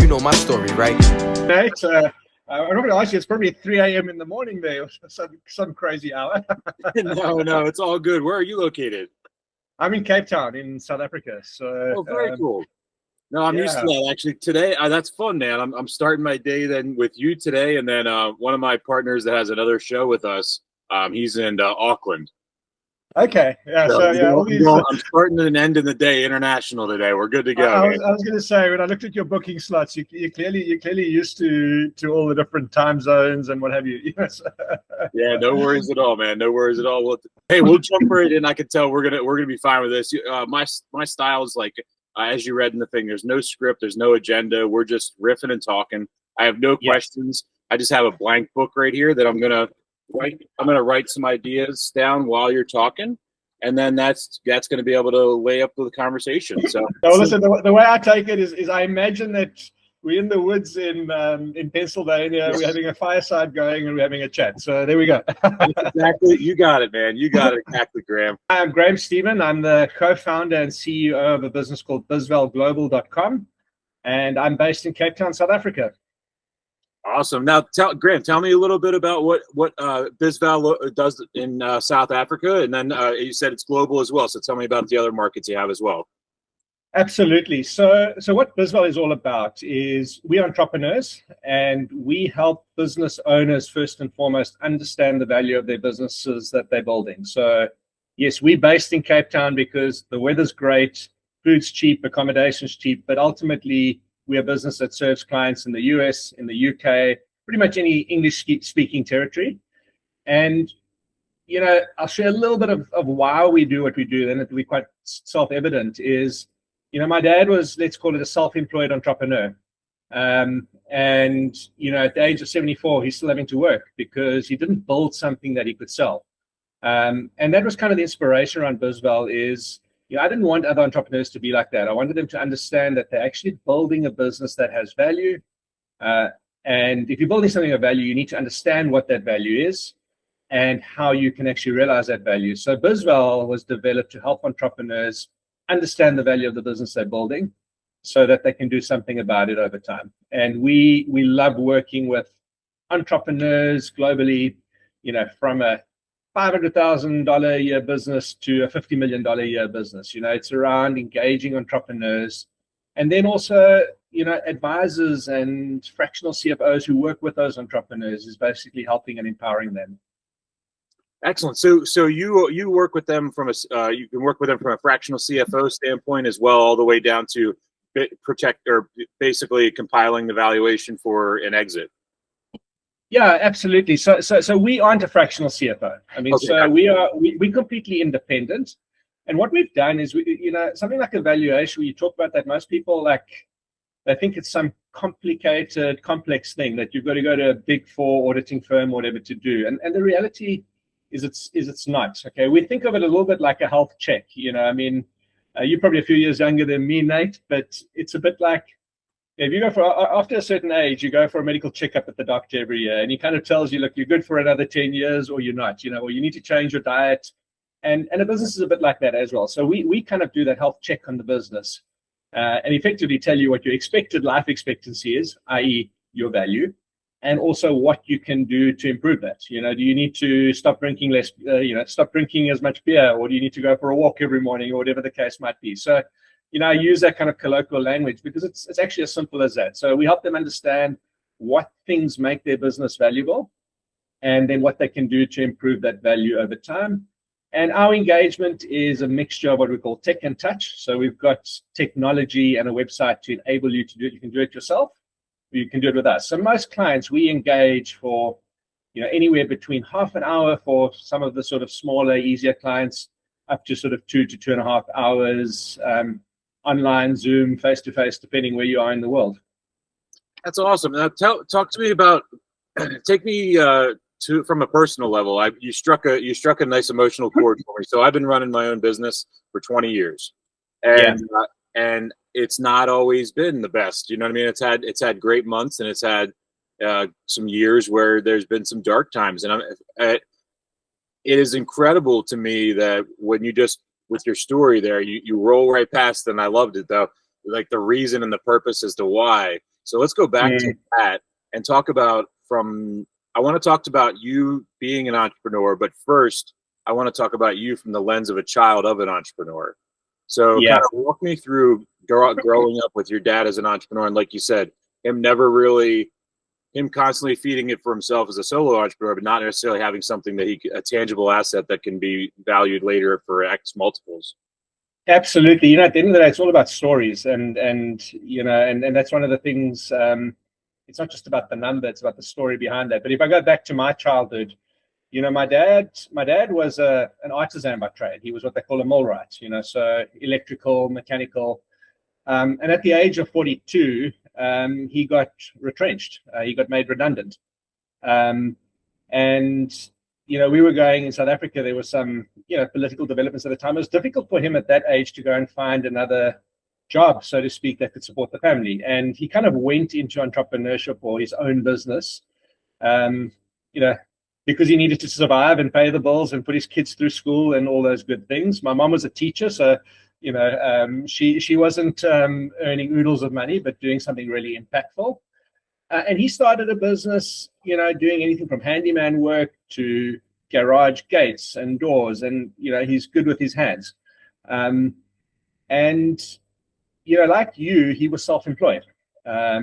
You know my story, right? Right. I'm not going to ask you, it's probably 3 a.m. in the morning there, or some crazy hour. No, it's all good. Where are you located? I'm in Cape Town in South Africa. So, very cool. No, I'm used to that actually. Today, that's fun, man. I'm starting my day then with you today, and then one of my partners that has another show with us. He's in Auckland. Okay. Yeah. I'm starting and ending the day international today. We're good to go. I was going to say, when I looked at your booking slots, you're clearly used to all the different time zones and what have you. Yes. Yeah, no worries at all, man. No worries at all. We'll jump right in. I can tell we're gonna be fine with this. My style is like, as you read in the thing, there's no script, there's no agenda. We're just riffing and talking. I have no questions. I just have a blank book right here that I'm gonna write some ideas down while you're talking, and then that's going to be able to lay up the conversation. So listen, the way I take it is I imagine that we're in the woods in Pennsylvania. We're having a fireside going and we're having a chat. So there we go. Exactly. You got it, man. You got it exactly, Graham. I'm Graham Stephen. I'm the co-founder and CEO of a business called BizvalGlobal.com, and I'm based in Cape Town, South Africa. Awesome. Now, Graham, tell me a little bit about what Bizval does in South Africa, and then you said it's global as well. So tell me about the other markets you have as well. Absolutely. So what Bizval is all about is we're entrepreneurs, and we help business owners first and foremost understand the value of their businesses that they're building. So yes, we're based in Cape Town because the weather's great, food's cheap, accommodation's cheap, but ultimately we're a business that serves clients in the US, in the UK, pretty much any English-speaking territory. And, I'll share a little bit of why we do what we do, and it'll be quite self-evident, is, my dad was, let's call it a self-employed entrepreneur. And, at the age of 74, he's still having to work because he didn't build something that he could sell. And that was kind of the inspiration around Bizval is, I didn't want other entrepreneurs to be like that. I wanted them to understand that they're actually building a business that has value. And if you're building something of value, you need to understand what that value is and how you can actually realize that value. So Bizval was developed to help entrepreneurs understand the value of the business they're building so that they can do something about it over time. And we love working with entrepreneurs globally, from a $500,000 a year business to a $50 million a year business. It's around engaging entrepreneurs, and then also, advisors and fractional CFOs who work with those entrepreneurs is basically helping and empowering them. Excellent. So you work with them you can work with them from a fractional CFO standpoint as well, all the way down to basically compiling the valuation for an exit. Yeah, absolutely. So we aren't a fractional CFO. I mean, okay. So we're completely independent. And what we've done is something like a valuation, where you talk about that, most people they think it's some complicated, complex thing that you've got to go to a big four auditing firm or whatever to do. And the reality is it's not. Okay, we think of it a little bit like a health check. I mean, you're probably a few years younger than me, Nate, but it's a bit like, if you go after a certain age, you go for a medical checkup at the doctor every year, and he kind of tells you, look, you're good for another 10 years or you're not, or you need to change your diet. And a business is a bit like that as well. So we kind of do that health check on the business and effectively tell you what your expected life expectancy is, i.e. your value, and also what you can do to improve that. Do you need to stop drinking less, stop drinking as much beer, or do you need to go for a walk every morning, or whatever the case might be? So I use that kind of colloquial language because it's actually as simple as that. So we help them understand what things make their business valuable and then what they can do to improve that value over time. And our engagement is a mixture of what we call tech and touch. So we've got technology and a website to enable you to do it. You can do it yourself, or you can do it with us. So most clients we engage for, anywhere between half an hour for some of the sort of smaller, easier clients, up to sort of 2 to 2.5 hours. Online, Zoom, face-to-face, depending where you are in the world. That's awesome. Now, talk to me about. Take me from a personal level. You struck a nice emotional chord for me. So I've been running my own business for 20 years, and it's not always been the best. You know what I mean? It's had great months, and it's had some years where there's been some dark times, and it is incredible to me that when you just with your story there, you roll right past it, and I loved it though. Like the reason and the purpose as to why So let's go back to that and talk about I want to talk about you being an entrepreneur, but first I want to talk about you from the lens of a child of an entrepreneur. So kind of walk me through growing up with your dad as an entrepreneur. And like you said, him constantly feeding it for himself as a solo entrepreneur, but not necessarily having something that a tangible asset that can be valued later for X multiples. Absolutely. At the end of the day, it's all about stories, and that's one of the things. It's not just about the number; it's about the story behind that. But if I go back to my childhood, my dad was an artisan by trade. He was what they call a millwright. So electrical, mechanical, and at the age of 42, he got retrenched. He got made redundant, and we were going in South Africa. There was some, political developments at the time. It was difficult for him at that age to go and find another job, so to speak, that could support the family. And he kind of went into entrepreneurship or his own business, because he needed to survive and pay the bills and put his kids through school and all those good things. My mom was a teacher, so she wasn't earning oodles of money, but doing something really impactful. And he started a business, doing anything from handyman work to garage gates and doors. And, he's good with his hands. Like you, he was self-employed.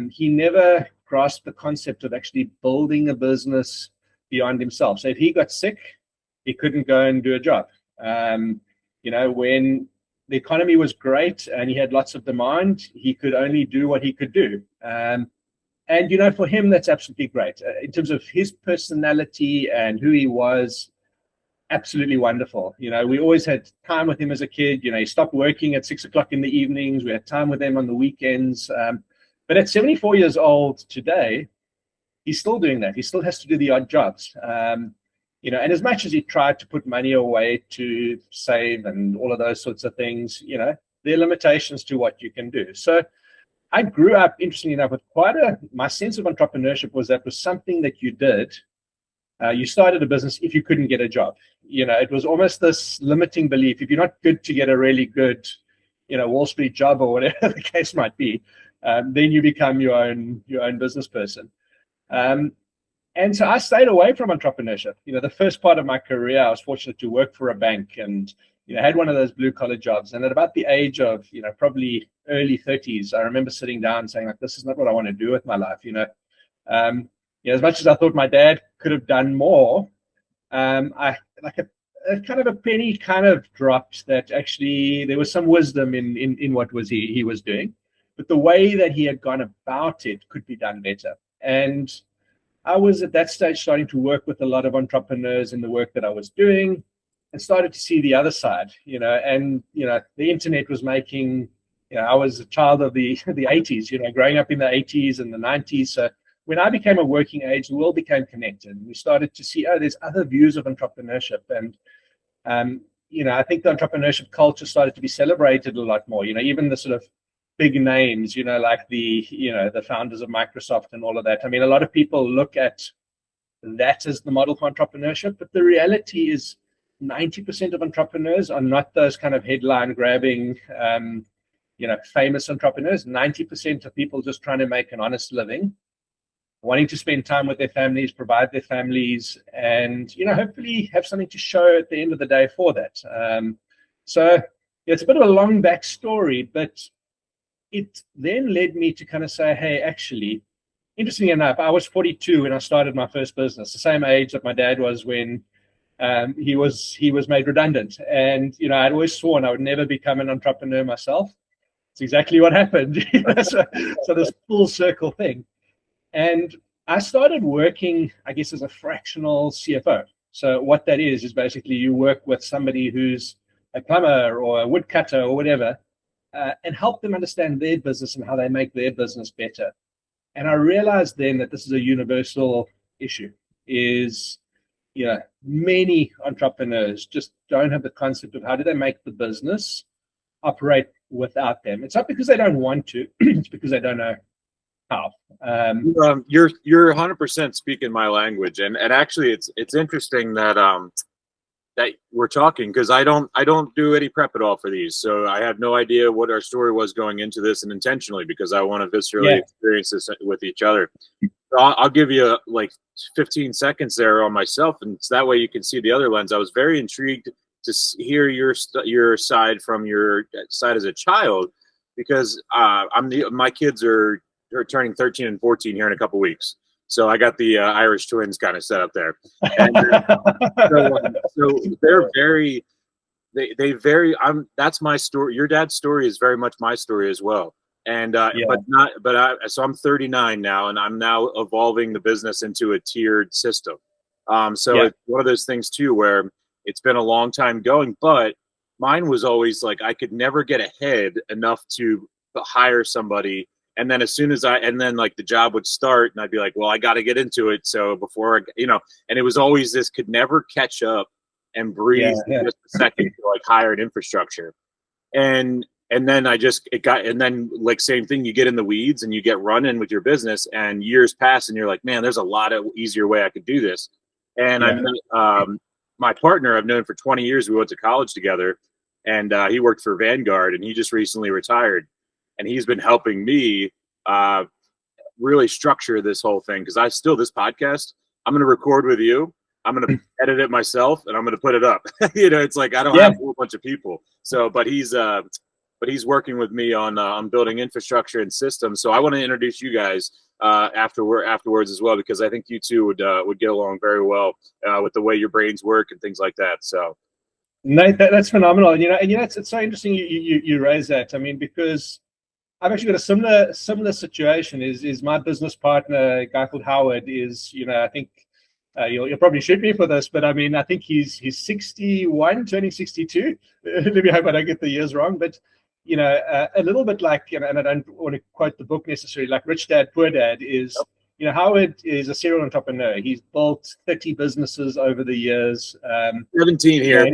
He never grasped the concept of actually building a business beyond himself. So if he got sick, he couldn't go and do a job. When the economy was great and he had lots of demand, he could only do what he could do. And for him, that's absolutely great. In terms of his personality and who he was, absolutely wonderful. We always had time with him as a kid. He stopped working at 6 o'clock in the evenings. We had time with him on the weekends. But at 74 years old today, he's still doing that. He still has to do the odd jobs. And as much as he tried to put money away to save and all of those sorts of things, there are limitations to what you can do. So I grew up, interestingly enough, with my sense of entrepreneurship was something that you did. You started a business if you couldn't get a job. It was almost this limiting belief. If you're not good to get a really good, Wall Street job or whatever the case might be, then you become your own business person. And so I stayed away from entrepreneurship. The first part of my career, I was fortunate to work for a bank and had one of those blue collar jobs. And at about the age of, probably early 30s, I remember sitting down and saying, like, this is not what I want to do with my life. As much as I thought my dad could have done more, a kind of a penny kind of dropped that actually there was some wisdom in what he was doing, but the way that he had gone about it could be done better. And I was at that stage starting to work with a lot of entrepreneurs in the work that I was doing, and started to see the other side. The internet was making. I was a child of the 80s. Growing up in the 80s and the 90s. So when I became a working age, the world became connected. We started to see, there's other views of entrepreneurship. And, I think the entrepreneurship culture started to be celebrated a lot more, even the sort of big names, like the founders of Microsoft and all of that. I mean, a lot of people look at that as the model for entrepreneurship, but the reality is 90% of entrepreneurs are not those kind of headline grabbing, famous entrepreneurs. 90% of people just trying to make an honest living, wanting to spend time with their families, provide their families, and, hopefully have something to show at the end of the day for that. So it's a bit of a long backstory, but it then led me to kind of say, hey, actually, interestingly enough, I was 42 when I started my first business, the same age that my dad was when he was made redundant. And, I'd always sworn I would never become an entrepreneur myself. It's exactly what happened. So this full circle thing. And I started working, I guess, as a fractional CFO. So what that is basically you work with somebody who's a plumber or a woodcutter or whatever, and help them understand their business and how they make their business better. And I realized then that this is a universal issue, is, many entrepreneurs just don't have the concept of how do they make the business operate without them. It's not because they don't want to, it's because they don't know how. You're 100% speaking my language. And actually it's interesting that, that we're talking, because I don't do any prep at all for these, so I have no idea what our story was going into this, and intentionally, because I want to viscerally experience this with each other. So I'll give you like 15 seconds there on myself, and so that way you can see the other lens. I was very intrigued to hear your side from your side as a child, because my kids are turning 13 and 14 here in a couple weeks. So I got the Irish twins kind of set up there. And, so they're very, they very, that's my story. Your dad's story is very much my story as well. And, so I'm 39 now, and I'm now evolving the business into a tiered system. It's one of those things too, where it's been a long time going, but mine was always like, I could never get ahead enough to hire somebody. And then as soon as like the job would start, and I'd be like, well, I got to get into it. So before, and it was always this, could never catch up and breathe just a second to like hire an infrastructure. And then and then like same thing, you get in the weeds and you get running with your business, and years pass and you're like, man, there's a lot of easier way I could do this. And I met my partner I've known for 20 years. We went to college together, and he worked for Vanguard, and he just recently retired. And he's been helping me really structure this whole thing, because this podcast, I'm going to record with you. I'm going to edit it myself, and I'm going to put it up. It's like I don't have a whole bunch of people. So, but he's working with me on building infrastructure and systems. So I want to introduce you guys afterwards as well, because I think you two would get along very well with the way your brains work and things like that. So. No, that's phenomenal. And it's so interesting you raise that. I mean, because I've actually got a similar situation. Is my business partner, a guy called Howard, is, I think you'll probably shoot me for this, but I mean, I think he's 61, turning 62. Let me hope I don't get the years wrong, but a little bit like, and I don't want to quote the book necessarily, like Rich Dad, Poor Dad is, Howard is a serial entrepreneur. He's built 30 businesses over the years. 17 here.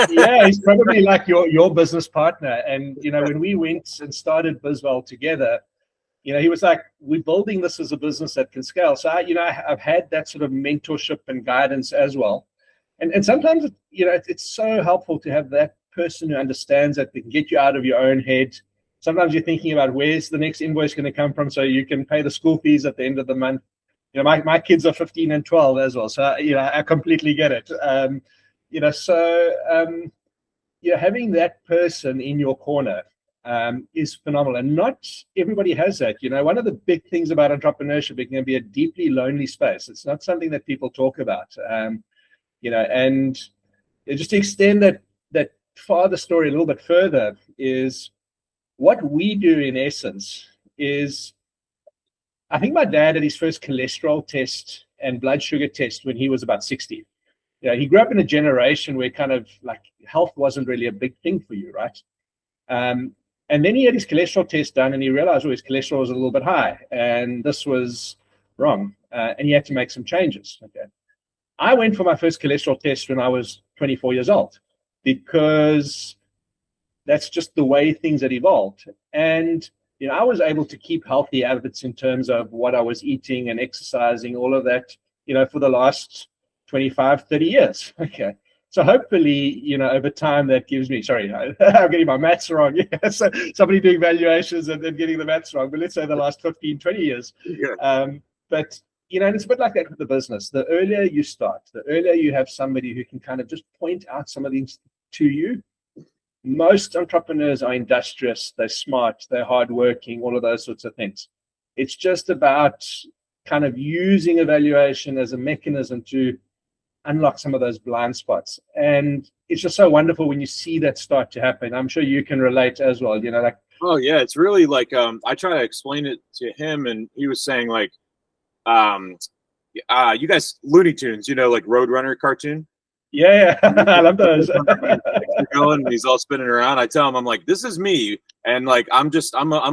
He's probably like your business partner. And, when we went and started Bizval together, he was like, we're building this as a business that can scale. So, I've had that sort of mentorship and guidance as well. And sometimes, it's so helpful to have that person who understands that they can get you out of your own head. Sometimes you're thinking about where's the next invoice going to come from, so you can pay the school fees at the end of the month. My kids are 15 and 12 as well, so I completely get it. Having that person in your corner is phenomenal, and not everybody has that. One of the big things about entrepreneurship, it can be a deeply lonely space. It's not something that people talk about. And just to extend that father story a little bit further, is what we do in essence is, I think my dad had his first cholesterol test and blood sugar test when he was about 60. He grew up in a generation where kind of like health wasn't really a big thing for you, right? And then he had his cholesterol test done, and he realized his cholesterol was a little bit high, and this was wrong, and he had to make some changes. Okay, I went for my first cholesterol test when I was 24 years old, because that's just the way things had evolved. And, I was able to keep healthy habits in terms of what I was eating and exercising, all of that, for the last 25, 30 years. Okay. So hopefully, over time that gives me, sorry, I'm getting my maths wrong. So somebody doing valuations and then getting the maths wrong, but let's say the last 15, 20 years. Yeah. But, and it's a bit like that with the business. The earlier you start, the earlier you have somebody who can kind of just point out some of these to you. Most entrepreneurs are industrious, they're smart, they're hardworking, all of those sorts of things. It's just about kind of using evaluation as a mechanism to unlock some of those blind spots. And it's just so wonderful when you see that start to happen. I'm sure you can relate as well, like. Oh yeah, it's really like, I try to explain it to him, and he was saying like, you guys, Looney Tunes, like Roadrunner cartoon. Yeah, I love those. Going, he's all spinning around. I tell him, I'm like, this is me, and like I'm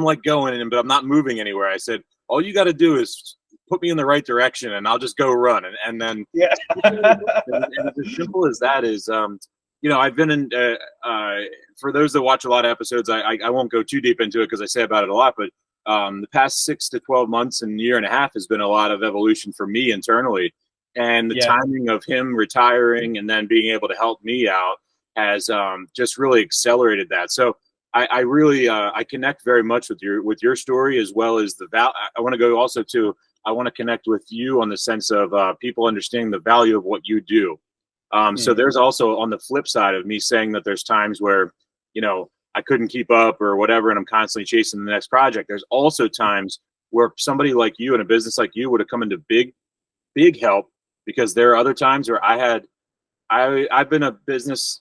like going in, but I'm not moving anywhere. I said, all you got to do is put me in the right direction, and I'll just go run. And then and as simple as that is, I've been in. For those that watch a lot of episodes, I won't go too deep into it because I say about it a lot, but the past 6 to 12 months and year and a half has been a lot of evolution for me internally. And the timing of him retiring and then being able to help me out has just really accelerated that. So I really I connect very much with your story, as well as I want to go also to, I want to connect with you on the sense of people understanding the value of what you do. So there's also, on the flip side of me saying that there's times where, I couldn't keep up or whatever, and I'm constantly chasing the next project. There's also times where somebody like you in a business like you would have come into big help, because there are other times where I've been this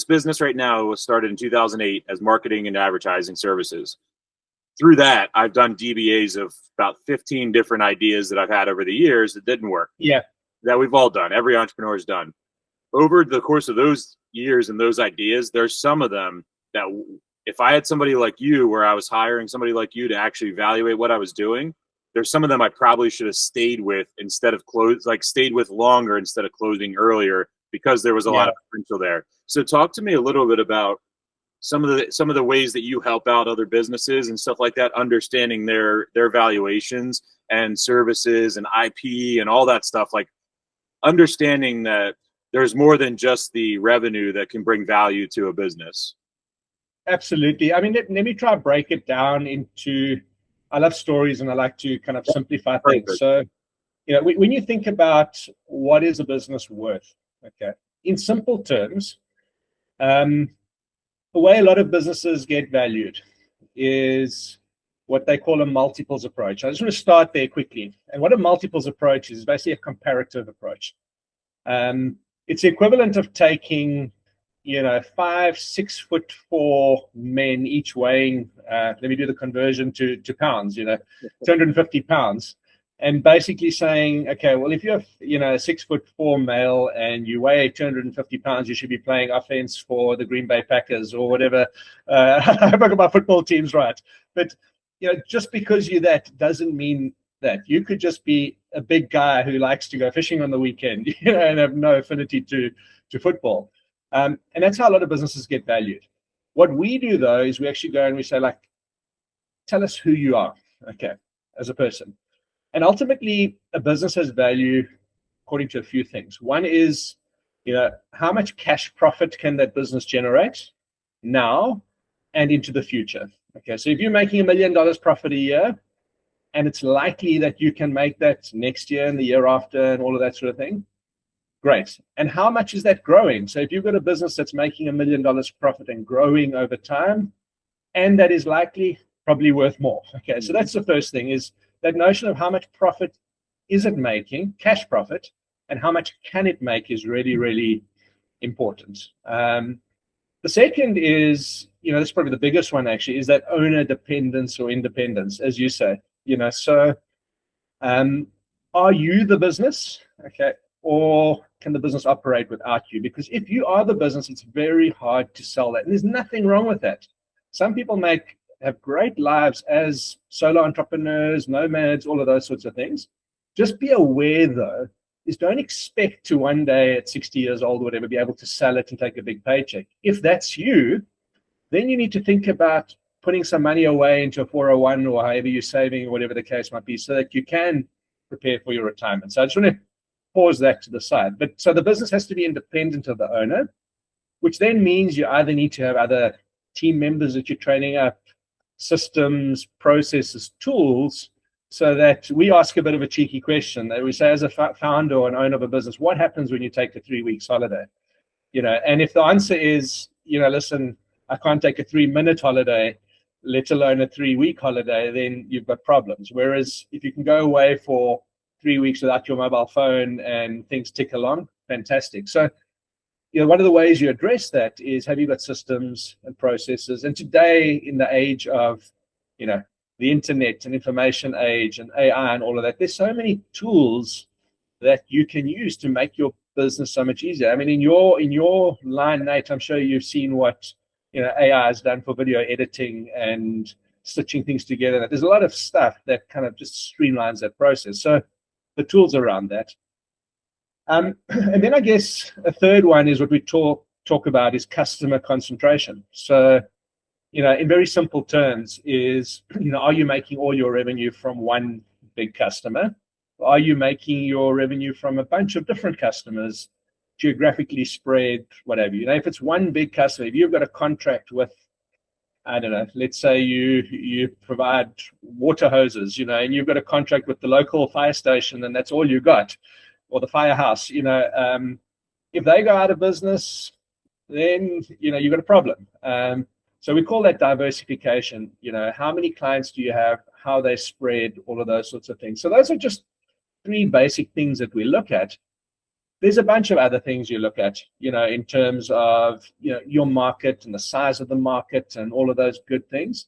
business right now was started in 2008 as marketing and advertising services. Through that, I've done DBAs of about 15 different ideas that I've had over the years that didn't work. Yeah. That we've all done. Every entrepreneur has done. Over the course of those years and those ideas, there's some of them that if I had somebody like you, where I was hiring somebody like you to actually evaluate what I was doing, there's some of them I probably should have stayed with instead of stayed with longer instead of closing earlier, because there was a lot of potential there. So talk to me a little bit about some of the ways that you help out other businesses and stuff like that, understanding their valuations and services and IP and all that stuff, like understanding that there's more than just the revenue that can bring value to a business. Absolutely. I mean, let me try to break it down into, I love stories and I like to kind of simplify things. So, when you think about what is a business worth, okay, in simple terms, the way a lot of businesses get valued is what they call a multiples approach. I just want to start there quickly. And what a multiples approach is basically a comparative approach. It's the equivalent of taking 5 6'4" men, each weighing, let me do the conversion to pounds, 250 pounds, and basically saying, okay, well, if you're, a 6'4" male and you weigh 250 pounds, you should be playing offense for the Green Bay Packers or whatever. I hope I got my football teams right. But, just because you're that doesn't mean that. You could just be a big guy who likes to go fishing on the weekend, and have no affinity to football. And that's how a lot of businesses get valued. What we do, though, is we actually go and we say, tell us who you are, okay, as a person. And ultimately, a business has value according to a few things. One is, how much cash profit can that business generate now and into the future? Okay, so if you're making $1 million profit a year, and it's likely that you can make that next year and the year after and all of that sort of thing, great. And how much is that growing? So if you've got a business that's making $1 million profit and growing over time, and that is likely probably worth more. Okay, so that's the first thing, is that notion of how much profit is it making, cash profit, and how much can it make is really, really important. The second is, this is probably the biggest one actually, is that owner dependence or independence, as you say. So are you the business? Okay. Or can the business operate without you? Because if you are the business, it's very hard to sell that. And there's nothing wrong with that. Some people have great lives as solo entrepreneurs, nomads, all of those sorts of things. Just be aware, though, is don't expect to one day at 60 years old or whatever be able to sell it and take a big paycheck. If that's you, then you need to think about putting some money away into a 401 or however you're saving or whatever the case might be, so that you can prepare for your retirement. So I just want to pause that to the side. But so the business has to be independent of the owner, which then means you either need to have other team members that you're training up, systems, processes, tools, so that we ask a bit of a cheeky question. That we say, as a founder or an owner of a business, what happens when you take a 3 weeks holiday? And if the answer is, listen, I can't take a 3-minute holiday, let alone a 3-week holiday, then you've got problems. Whereas if you can go away for 3 weeks without your mobile phone and things tick along, fantastic. So, one of the ways you address that is, have you got systems and processes? And today, in the age of, the internet and information age and AI and all of that, there's so many tools that you can use to make your business so much easier. I mean, in your line, Nate, I'm sure you've seen what AI has done for video editing and stitching things together. There's a lot of stuff that kind of just streamlines that process. So the tools around that. And then I guess a third one is what we talk about is customer concentration. So, in very simple terms is, are you making all your revenue from one big customer? Are you making your revenue from a bunch of different customers, geographically spread, whatever? If it's one big customer, if you've got a contract with, I don't know, let's say you provide water hoses, and you've got a contract with the local fire station, and that's all you got, or the firehouse, if they go out of business, then you've got a problem. So we call that diversification. How many clients do you have, how they spread, all of those sorts of things. So those are just 3 basic things that we look at. There's a bunch of other things you look at, in terms of your market and the size of the market and all of those good things.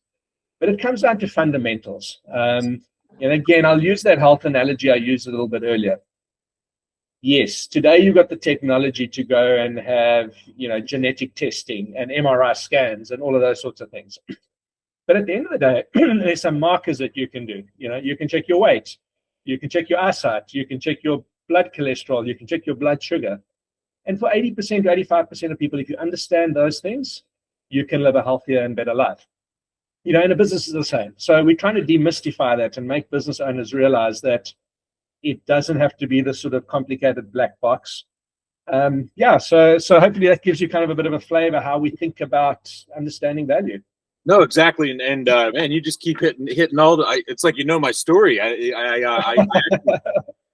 But it comes down to fundamentals. And again, I'll use that health analogy I used a little bit earlier. Yes, today you've got the technology to go and have, genetic testing and MRI scans and all of those sorts of things. But at the end of the day, there's some markers that you can do. You can check your weight, you can check your eyesight, you can check your blood cholesterol, you can check your blood sugar. And for 80% to 85% of people, if you understand those things, you can live a healthier and better life. And a business is the same. So we're trying to demystify that and make business owners realize that it doesn't have to be this sort of complicated black box. So hopefully that gives you kind of a bit of a flavor how we think about understanding value. No, exactly, and man, you just keep hitting all the. It's like my story. I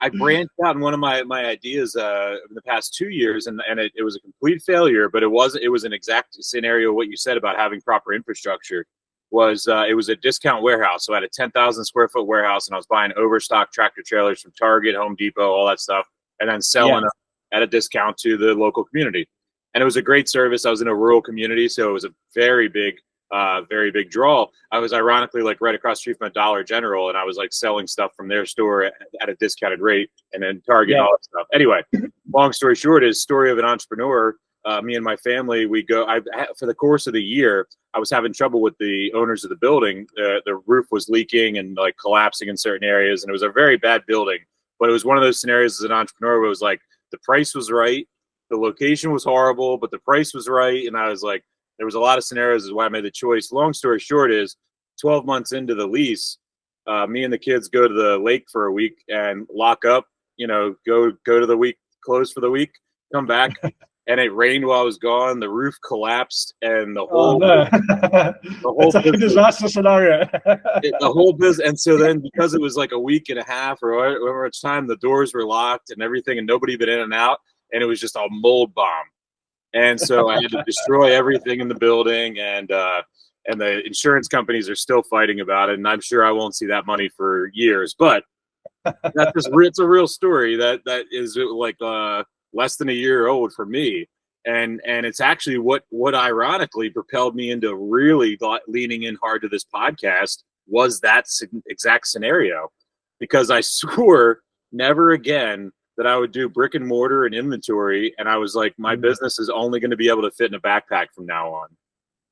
branched out in one of my ideas in the past 2 years, and it was a complete failure. But it was an exact scenario what you said about having proper infrastructure. It was a discount warehouse, so I had a 10,000 square foot warehouse, and I was buying overstock tractor trailers from Target, Home Depot, all that stuff, and then selling them at a discount to the local community. And it was a great service. I was in a rural community, so it was a very big draw. I was ironically right across the street from a Dollar General, and I was selling stuff from their store at a discounted rate, and then Target and all that stuff. Anyway, long story short is story of an entrepreneur. Me and my family, for the course of the year, I was having trouble with the owners of the building. The roof was leaking and collapsing in certain areas, and it was a very bad building. But it was one of those scenarios as an entrepreneur where it was the price was right, the location was horrible, but the price was right, and I was there was a lot of scenarios is why I made the choice. Long story short is 12 months into the lease, me and the kids go to the lake for a week and lock up, go to the week, close for the week, come back. And it rained while I was gone. The roof collapsed, and the whole it's a disaster scenario. The whole business. And so then, because it was a week and a half or however much time, the doors were locked and everything, and nobody been in and out, and it was just a mold bomb. And so I had to destroy everything in the building, and the insurance companies are still fighting about it, and I'm sure I won't see that money for years. But it's a real story that is less than a year old for me, and it's actually what ironically propelled me into really leaning in hard to this podcast was that exact scenario, because I swore never again that I would do brick and mortar and inventory, and I was my business is only going to be able to fit in a backpack from now on,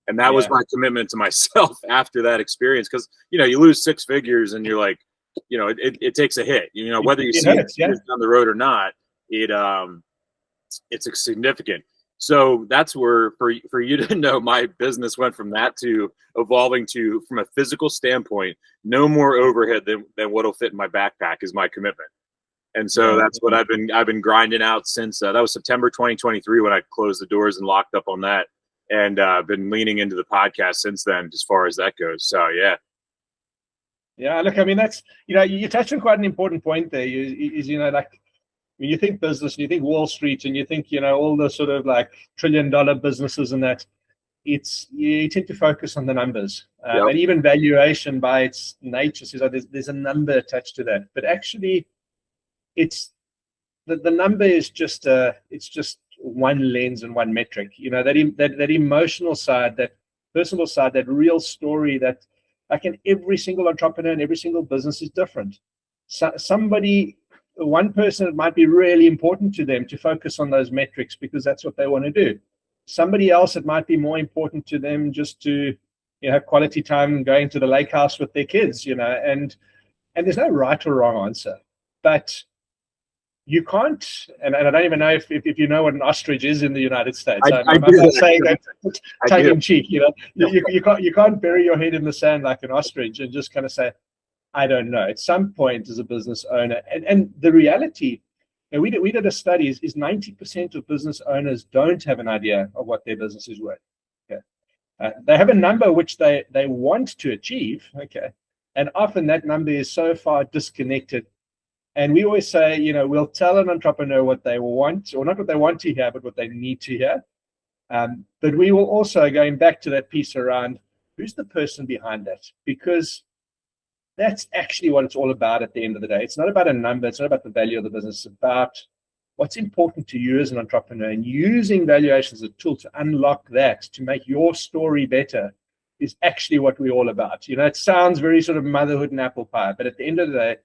and that was my commitment to myself after that experience, because you lose 6 figures and you're it takes a hit, whether you see it down the road or not, it's significant. So that's where for you to know, my business went from that to evolving to, from a physical standpoint, no more overhead than what'll fit in my backpack is my commitment. And so that's what I've been grinding out since that was September 2023 when I closed the doors and locked up on that, and I've been leaning into the podcast since then as far as that goes. So look, I mean, that's you touched on quite an important point there. When you think business and you think Wall Street and you think, all the sort of $1 trillion businesses and that, you tend to focus on the numbers. And even valuation by its nature says there's a number attached to that. But actually, it's the number is just one lens and one metric. That emotional side, that personal side, that real story that in every single entrepreneur and every single business is different. One person, it might be really important to them to focus on those metrics because that's what they want to do. Somebody else, it might be more important to them just to have quality time going to the lake house with their kids, and there's no right or wrong answer. But you can't, and I don't even know if you know what an ostrich is in the United States. I'm not saying that tongue in cheek. You can't bury your head in the sand like an ostrich and just kind of say, I don't know. At some point as a business owner, and the reality, and we did a study, is 90% of business owners don't have an idea of what their business is worth. Okay. They have a number which they want to achieve, okay, and often that number is so far disconnected. And we always say, we'll tell an entrepreneur what they want, or not what they want to hear, but what they need to hear. But we will also, going back to that piece around who's the person behind that, because that's actually what it's all about at the end of the day. It's not about a number. It's not about the value of the business. It's about what's important to you as an entrepreneur, and using valuation as a tool to unlock that, to make your story better, is actually what we're all about. It sounds very sort of motherhood and apple pie, but at the end of the day,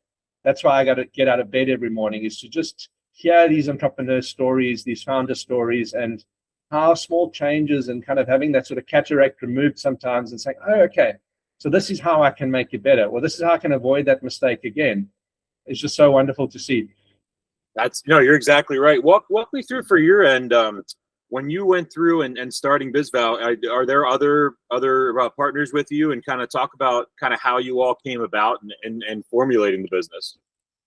that's why I got to get out of bed every morning, is to just hear these entrepreneur stories, these founder stories, and how small changes and kind of having that sort of cataract removed sometimes and saying, oh, okay, so this is how I can make it better, or this is how I can avoid that mistake again. It's just so wonderful to see. You're exactly right. Walk me through for your end. When you went through and starting Bizval, are there other partners with you, and kind of talk about kind of how you all came about and formulating the business?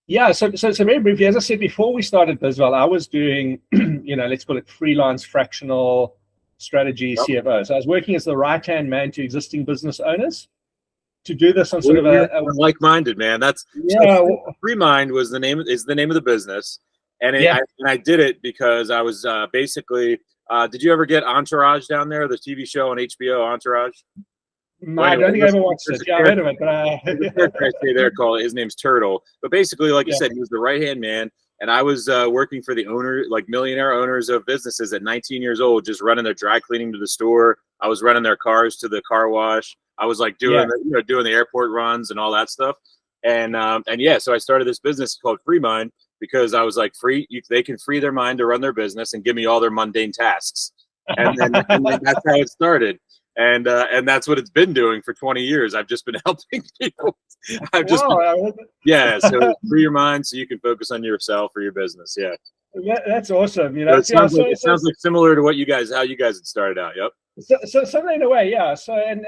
Yeah, so very briefly, as I said, before we started Bizval, I was doing, let's call it freelance fractional strategy CFO. So I was working as the right-hand man to existing business owners to do this on sort of a like-minded, man. That's FreeMind is the name of the business, and I did it because I was basically. Did you ever get Entourage down there, the TV show on HBO, Entourage? No, I don't think I ever watched it. Yeah, I heard of it, but I say there called his name's Turtle. But basically, like you said, he was the right-hand man, and I was working for the owner, like millionaire owners of businesses at 19 years old, just running their dry cleaning to the store. I was running their cars to the car wash. I was like doing doing the airport runs and all that stuff. And so I started this business called FreeMind because I was like, they can free their mind to run their business and give me all their mundane tasks. And then that's how it started. And that's what it's been doing for 20 years. I've just been helping people. So free your mind so you can focus on yourself or your business. Yeah. That's awesome. So it sounds like similar to how you guys had started out. Yep. So something in a way, yeah. So and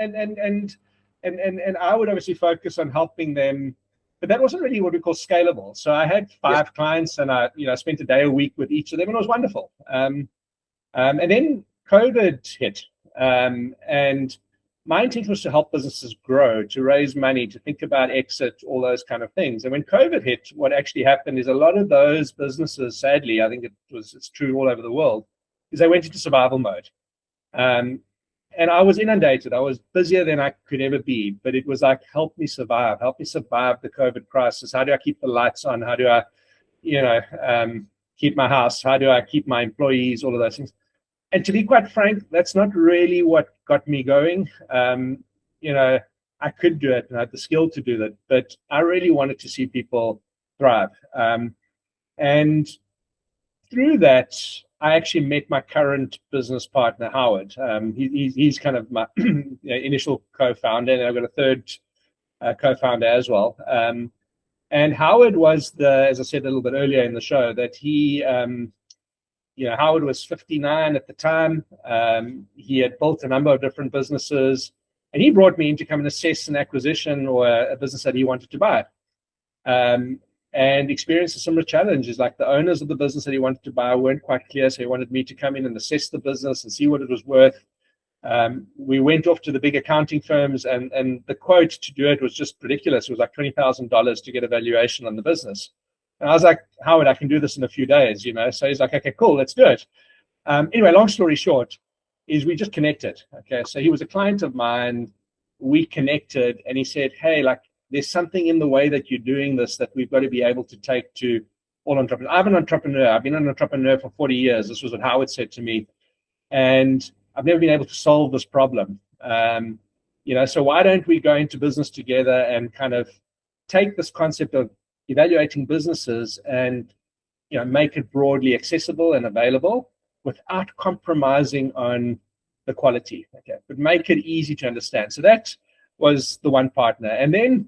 I would obviously focus on helping them, but that wasn't really what we call scalable. So I had 5 clients, and I spent a day a week with each of them, and it was wonderful. And then COVID hit, and my intent was to help businesses grow, to raise money, to think about exit, all those kind of things. And when COVID hit, what actually happened is a lot of those businesses, sadly, I think it's true all over the world, is they went into survival mode. And I was inundated. I was busier than I could ever be, but it was like, help me survive the COVID crisis. How do I keep the lights on? How do I, keep my house? How do I keep my employees? All of those things. And to be quite frank, that's not really what got me going. I could do it, and I had the skill to do that, but I really wanted to see people thrive. And through that, I actually met my current business partner, Howard. He's kind of my initial co-founder, and I've got a third co-founder as well. And Howard was as I said a little bit earlier in the show, that he, Howard was 59 at the time. He had built a number of different businesses, and he brought me in to come and assess an acquisition or a business that he wanted to buy. And experienced a similar challenges, like the owners of the business that he wanted to buy weren't quite clear, so he wanted me to come in and assess the business and see what it was worth. We went off to the big accounting firms, and the quote to do it was just ridiculous. It was like $20,000 to get a valuation on the business. And I was like, Howard, I can do this in a few days, So he's like, okay, cool, let's do it. Anyway, long story short, is we just connected. Okay, so he was a client of mine. We connected, and he said, hey, there's something in the way that you're doing this that we've got to be able to take to all entrepreneurs. I'm an entrepreneur. I've been an entrepreneur for 40 years. This was what Howard said to me. And I've never been able to solve this problem. So why don't we go into business together and kind of take this concept of evaluating businesses and, make it broadly accessible and available without compromising on the quality, okay, but make it easy to understand. So that was the one partner. And then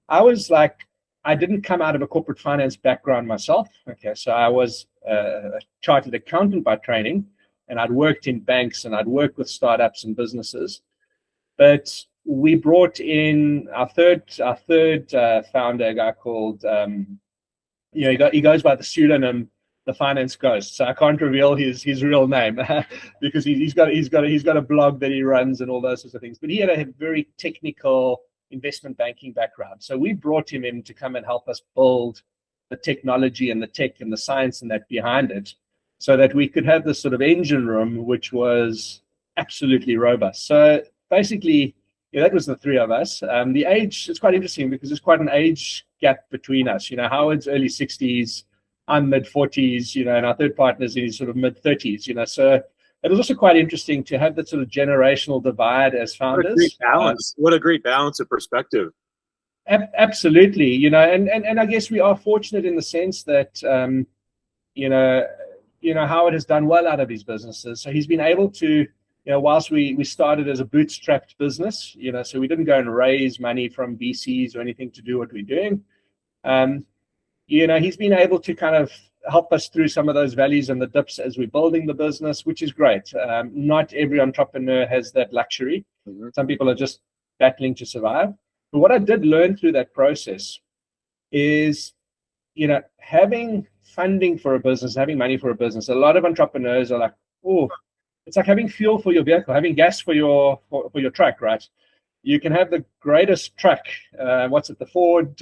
I was like, I didn't come out of a corporate finance background myself. Okay, so I was a chartered accountant by training, and I'd worked in banks and I'd worked with startups and businesses. But we brought in our third founder, a guy called he goes by the pseudonym the Finance Ghost. So I can't reveal his real name because he's got a blog that he runs and all those sorts of things. But he had a very technical investment banking background. So we brought him in to come and help us build the technology and the tech and the science and that behind it, so that we could have this sort of engine room which was absolutely robust. So basically, that was the three of us. The age, it's quite interesting because there's quite an age gap between us. Howard's early 60s, I'm mid 40s, and our third partner's in his sort of mid 30s, so it was also quite interesting to have that sort of generational divide as founders. What a great balance. What a great balance of perspective. Absolutely, and I guess we are fortunate in the sense that, Howard has done well out of his businesses. So he's been able to, whilst we started as a bootstrapped business, so we didn't go and raise money from VCs or anything to do what we're doing. He's been able to kind of help us through some of those valleys and the dips as we're building the business, which is great. Not every entrepreneur has that luxury. Mm-hmm. Some people are just battling to survive. But what I did learn through that process is, having funding for a business, having money for a business, a lot of entrepreneurs are like, oh, it's like having fuel for your vehicle, having gas for your truck, right? You can have the greatest truck. The Ford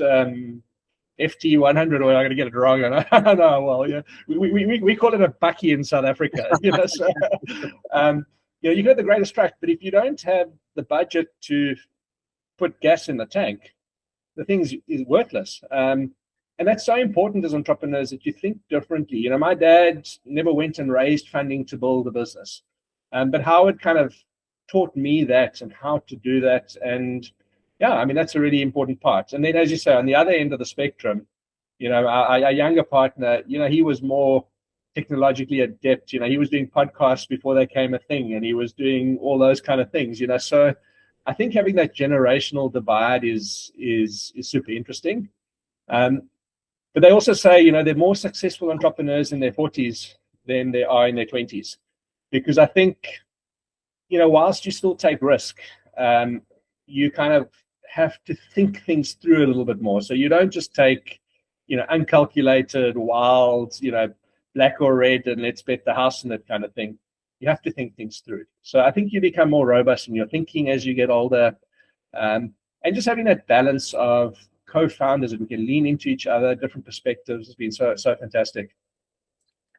FT100, or I'm going to get it wrong. I don't know. Well, yeah, we call it a bucky in South Africa. So, you can have the greatest truck, but if you don't have the budget to put gas in the tank, the thing is worthless. And that's so important as entrepreneurs, that you think differently. My dad never went and raised funding to build a business, but Howard kind of taught me that and how to do that. And yeah, that's a really important part. And then, as you say, on the other end of the spectrum, our younger partner, he was more technologically adept. He was doing podcasts before they came a thing, and he was doing all those kind of things. So I think having that generational divide is super interesting. But they also say, they're more successful entrepreneurs in their 40s than they are in their 20s, because I think, whilst you still take risk, you kind of have to think things through a little bit more. So you don't just take, uncalculated, wild, black or red, and let's bet the house and that kind of thing. You have to think things through. So I think you become more robust in your thinking as you get older, and just having that balance of co-founders that we can lean into each other, different perspectives, has been so fantastic.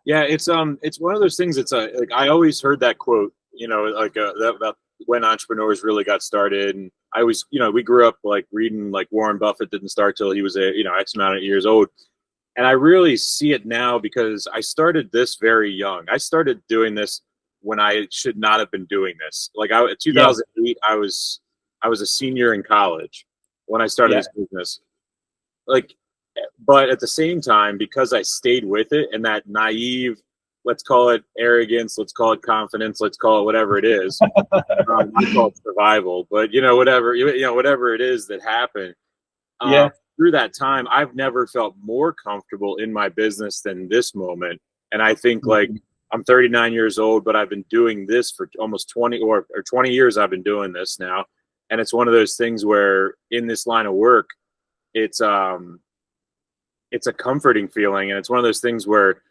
Yeah, it's one of those things. It's like I always heard that quote, about when entrepreneurs really got started. And I always, we grew up like reading, like Warren Buffett didn't start till he was X amount of years old. And I really see it now because I started this very young. I started doing this when I should not have been doing this. Like 2008, I was a senior in college when I started this business. But at the same time, because I stayed with it, and that naive, let's call it arrogance, let's call it confidence, let's call it whatever it is. I call it survival, but whatever it is that happened. Through that time, I've never felt more comfortable in my business than this moment. And I think I'm 39 years old, but I've been doing this for almost 20 years. I've been doing this now. And it's one of those things where in this line of work, it's a comforting feeling. And it's one of those things where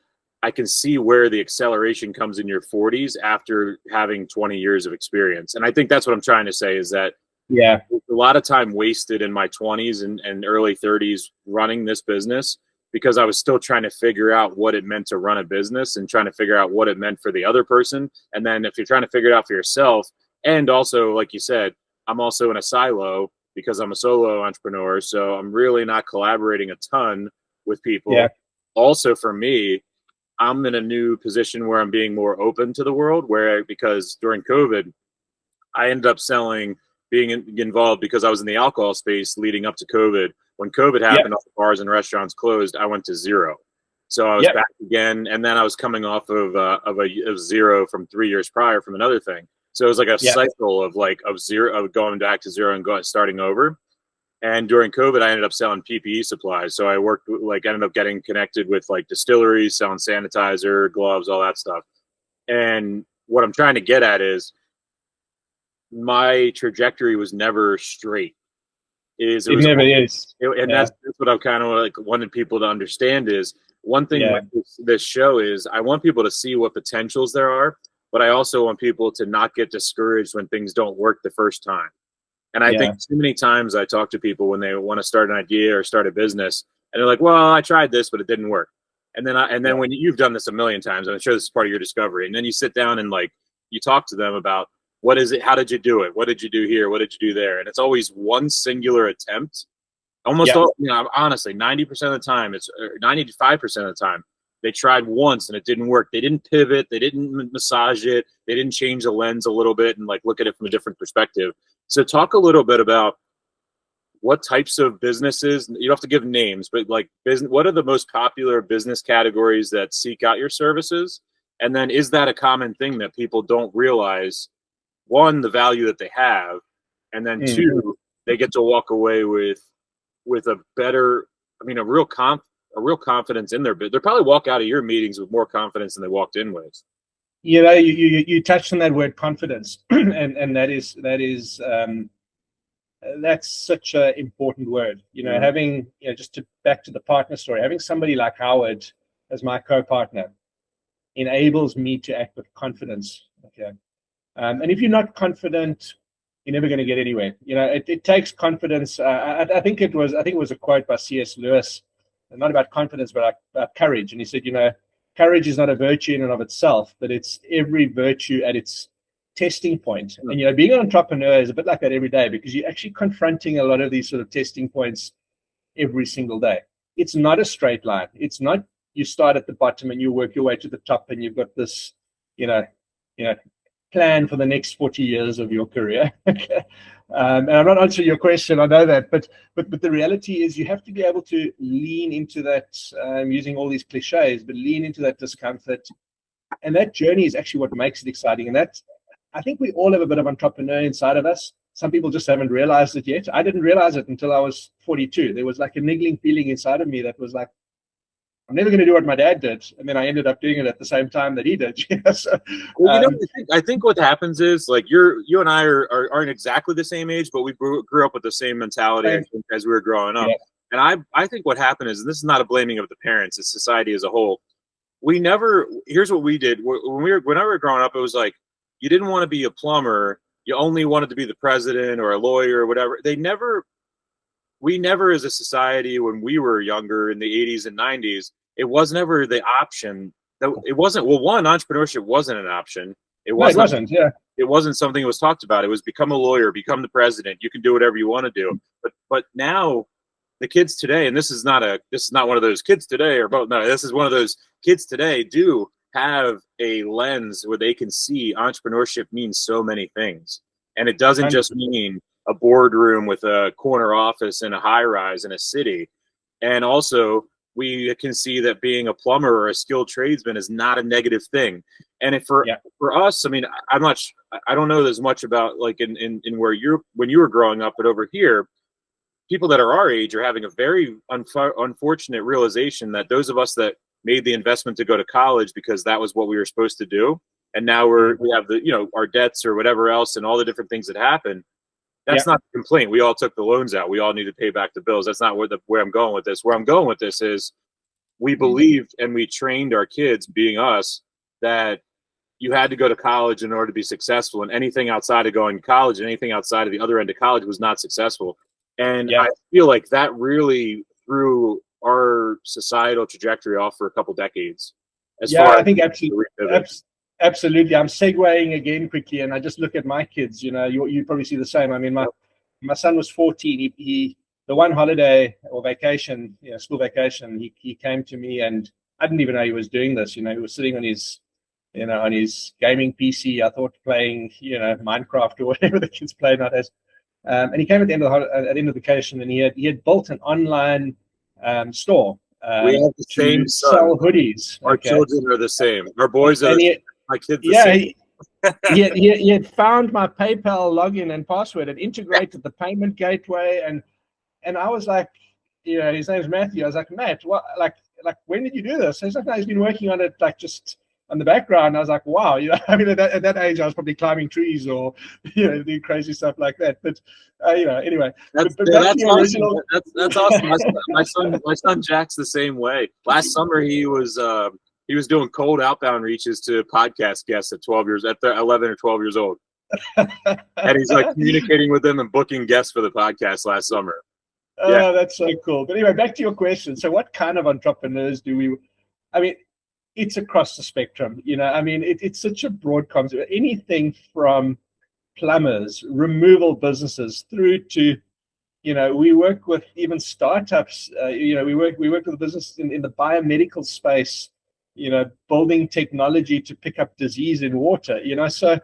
I can see where the acceleration comes in your 40s after having 20 years of experience. And I think that's what I'm trying to say, is that a lot of time wasted in my 20s and early 30s running this business, because I was still trying to figure out what it meant to run a business and trying to figure out what it meant for the other person. And then if you're trying to figure it out for yourself, and also, like you said, I'm also in a silo because I'm a solo entrepreneur. So I'm really not collaborating a ton with people. Yeah. Also for me, I'm in a new position where I'm being more open to the world, because during COVID, I ended up being involved because I was in the alcohol space leading up to COVID. When COVID happened, all the bars and restaurants closed, I went to zero. So I was back again, and then I was coming off of zero from 3 years prior from another thing. So it was like a cycle of going back to zero and starting over. And during COVID, I ended up selling PPE supplies. So I ended up getting connected with distilleries, selling sanitizer, gloves, all that stuff. And what I'm trying to get at is, my trajectory was never straight. It never is. That's what I kind of like wanted people to understand is one thing with this show is I want people to see what potentials there are, but I also want people to not get discouraged when things don't work the first time. And I think too many times I talk to people when they want to start an idea or start a business and they're like, well, I tried this, but it didn't work. And then when you've done this a million times, I'm sure this is part of your discovery. And then you sit down and like, you talk to them about what is it? How did you do it? What did you do here? What did you do there? And it's always one singular attempt. Almost all, honestly, 90% of the time, it's 95% of the time, they tried once and it didn't work. They didn't pivot. They didn't massage it. They didn't change the lens a little bit and like look at it from a different perspective. So talk a little bit about what types of businesses, you don't have to give names, but like what are the most popular business categories that seek out your services? And then is that a common thing that people don't realize? One, the value that they have, and then two, they get to walk away with a better, a real confidence in their business. They'll probably walk out of your meetings with more confidence than they walked in with. You touched on that word confidence, and that's such an important word. Having just back to the partner story, having somebody like Howard as my co-partner enables me to act with confidence. Okay, and if you're not confident, you're never going to get anywhere. It takes confidence. I think it was a quote by C.S. Lewis, not about confidence, but about courage. And he said, courage is not a virtue in and of itself, but it's every virtue at its testing point. And, being an entrepreneur is a bit like that every day because you're actually confronting a lot of these sort of testing points every single day. It's not a straight line. It's not you start at the bottom and you work your way to the top and you've got this, plan for the next 40 years of your career. And I'm not answering your question, I know that, but the reality is you have to be able to lean into that, using all these cliches, but lean into that discomfort. And that journey is actually what makes it exciting. And I think we all have a bit of entrepreneur inside of us. Some people just haven't realized it yet. I didn't realize it until I was 42. There was like a niggling feeling inside of me that was like, I'm never going to do what my dad did. And then I ended up doing it at the same time that he did. I think what happens is like you and I aren't exactly the same age, but we grew up with the same mentality as we were growing up. Yeah. And I think what happened is, and this is not a blaming of the parents, it's society as a whole. Here's what we did. When I were growing up, it was like, you didn't want to be a plumber. You only wanted to be the president or a lawyer or whatever. We never as a society, when we were younger in the 80s and 90s, it was never the option. It wasn't, one, entrepreneurship wasn't an option. It wasn't something that was talked about. It was become a lawyer, become the president. You can do whatever you want to do. But now the kids today, and this is not one of those kids today or both. No, this is one of those kids today do have a lens where they can see entrepreneurship means so many things. And it doesn't just mean a boardroom with a corner office in a high rise in a city. And also we can see that being a plumber or a skilled tradesman is not a negative thing. And for us, I don't know as much about like in where when you were growing up, but over here, people that are our age are having a very unfortunate realization that those of us that made the investment to go to college because that was what we were supposed to do, and now we have our debts or whatever else and all the different things that happen. That's not the complaint. We all took the loans out. We all need to pay back the bills. That's not where I'm going with this. Where I'm going with this is we believed and we trained our kids, being us, that you had to go to college in order to be successful, and anything outside of going to college and anything outside of the other end of college was not successful. And I feel like that really threw our societal trajectory off for a couple decades. I think absolutely. I'm segueing again quickly, and I just look at my kids. You probably see the same. I mean, my son was 14. He the one holiday or vacation, school vacation, he came to me, and I didn't even know he was doing this. He was sitting on his gaming PC. I thought playing Minecraft or whatever the kids play nowadays. And he came at the end of the vacation, and he had built an online store. We have the same sell hoodies. Our children are the same. Our boys are my kids. He had found my PayPal login and password and integrated the payment gateway, and I was like, his name's Matthew. I was like, Matt, what? Like when did you do this? He's like, no, he's been working on it like just on the background, I was like, wow, I mean, at that age, I was probably climbing trees or, doing crazy stuff like that. But, anyway. That's original... awesome. That's awesome. My son Jack's the same way. Last summer, he was doing cold outbound reaches to podcast guests at 11 or 12 years old. And he's like communicating with them and booking guests for the podcast last summer. Oh, that's so cool. But anyway, back to your question. So what kind of entrepreneurs it's across the spectrum, it's such a broad concept. Anything from plumbers, removal businesses, through to, we work with even startups. We work with businesses in the biomedical space, building technology to pick up disease in water, so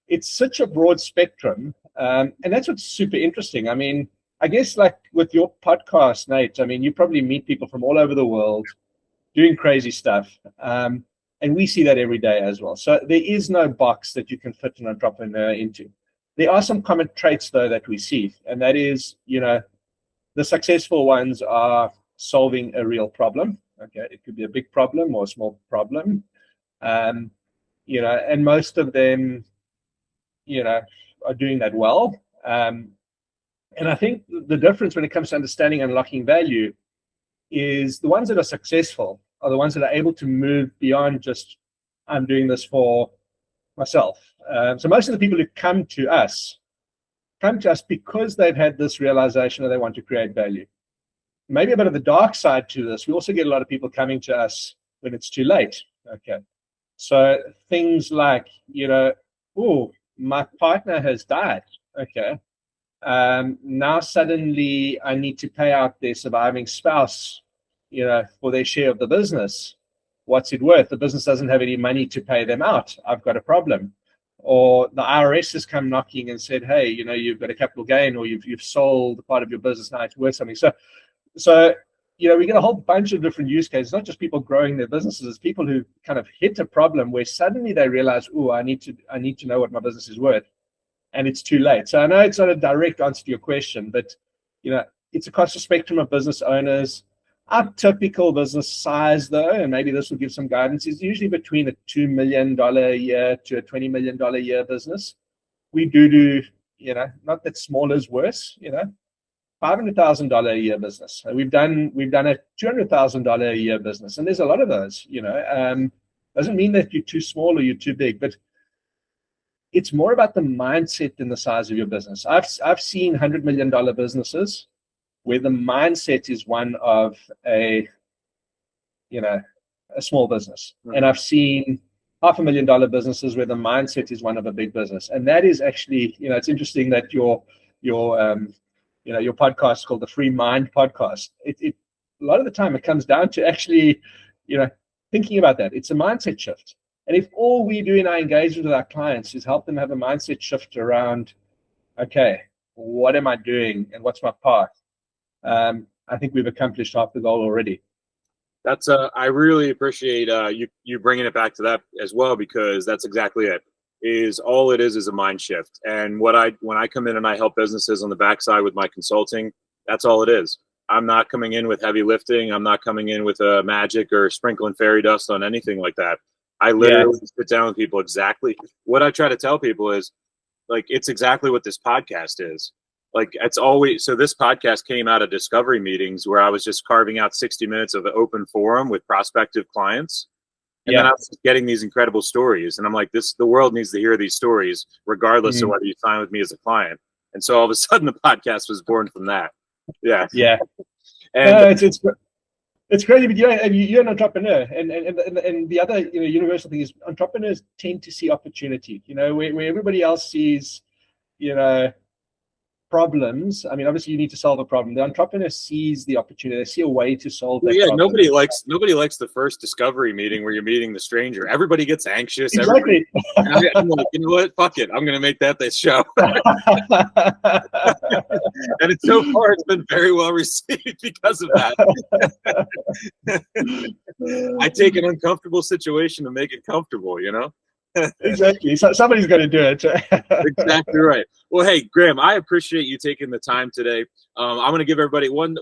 it's such a broad spectrum. And that's what's super interesting. I mean, I guess like with your podcast, Nate, you probably meet people from all over the world doing crazy stuff. And we see that every day as well. So there is no box that you can fit an entrepreneur into. There are some common traits, though, that we see. And that is, the successful ones are solving a real problem. Okay, it could be a big problem or a small problem. And most of them, are doing that well. And I think the difference when it comes to understanding and unlocking value is the ones that are successful are the ones that are able to move beyond just, I'm doing this for myself. So most of the people who come to us because they've had this realization that they want to create value. Maybe a bit of the dark side to this. We also get a lot of people coming to us when it's too late. Okay. So things like, my partner has died. Okay. Now suddenly I need to pay out their surviving spouse, for their share of the business. What's it worth? The business doesn't have any money to pay them out. I've got a problem. Or the IRS has come knocking and said, hey, you've got a capital gain, or you've sold part of your business, now it's worth something. So we get a whole bunch of different use cases, not just people growing their businesses, it's people who kind of hit a problem where suddenly they realize, I need to know what my business is worth. And it's too late. So I know it's not a direct answer to your question, but it's across the spectrum of business owners. Our typical business size, though, and maybe this will give some guidance, is usually between a $2 million a year to a $20 million a year business. We do, not that small is worse, $500,000 a year business. We've done a $200,000 a year business, and there's a lot of those. Doesn't mean that you're too small or you're too big, but it's more about the mindset than the size of your business. I've seen $100 million businesses where the mindset is one of a small business. Mm-hmm. And I've seen $500,000 businesses where the mindset is one of a big business. And that is actually, it's interesting that your podcast is called the FreeMind Podcast. A lot of the time it comes down to actually, thinking about that. It's a mindset shift. And if all we do in our engagement with our clients is help them have a mindset shift around, okay, what am I doing and what's my path? I think we've accomplished half the goal already. That's I really appreciate you bringing it back to that as well, because that's exactly it. All it is a mind shift. And when I come in and I help businesses on the backside with my consulting, that's all it is. I'm not coming in with heavy lifting. I'm not coming in with magic or sprinkling fairy dust on anything like that. I literally sit down with people. Exactly what I try to tell people is, like, it's exactly what this podcast is. Like, it's always, so this podcast came out of discovery meetings where I was just carving out 60 minutes of an open forum with prospective clients. And then I was just getting these incredible stories. And I'm like, the world needs to hear these stories, regardless of whether you sign with me as a client. And so all of a sudden the podcast was born from that. Yeah. Yeah. And it's crazy, but you're an entrepreneur, and the other universal thing is entrepreneurs tend to see opportunity. Where everybody else sees problems. I mean, obviously you need to solve a problem. The entrepreneur sees the opportunity. They see a way to solve that problem. Nobody likes the first discovery meeting where you're meeting the stranger. Everybody gets anxious. Exactly. I'm like, you know what? Fuck it. I'm going to make that this show. And so far it's been very well received because of that. I take an uncomfortable situation to make it comfortable, Exactly. So somebody's got to do it. Exactly right. Well, hey, Graham, I appreciate you taking the time today. I'm going to give everybody one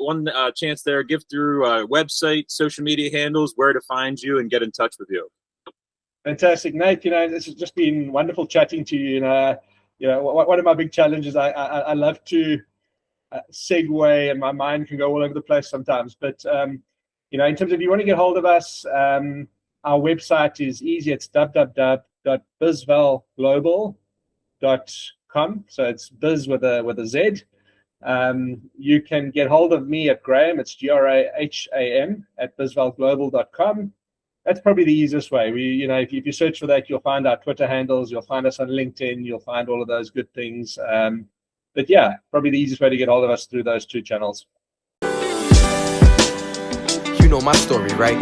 chance there. Give through website, social media handles, where to find you, and get in touch with you. Fantastic, Nate. This has just been wonderful chatting to you. One of my big challenges, I love to segue, and my mind can go all over the place sometimes. But in terms of, if you want to get hold of us, our website is easy. It's www.bizvalglobal.com. So it's biz with a Z. You can get hold of me at Graham. It's GRAHAM at bizvalglobal.com. That's probably the easiest way. If you search for that, you'll find our Twitter handles. You'll find us on LinkedIn. You'll find all of those good things. But yeah, probably the easiest way to get hold of us through those two channels. You know my story, right?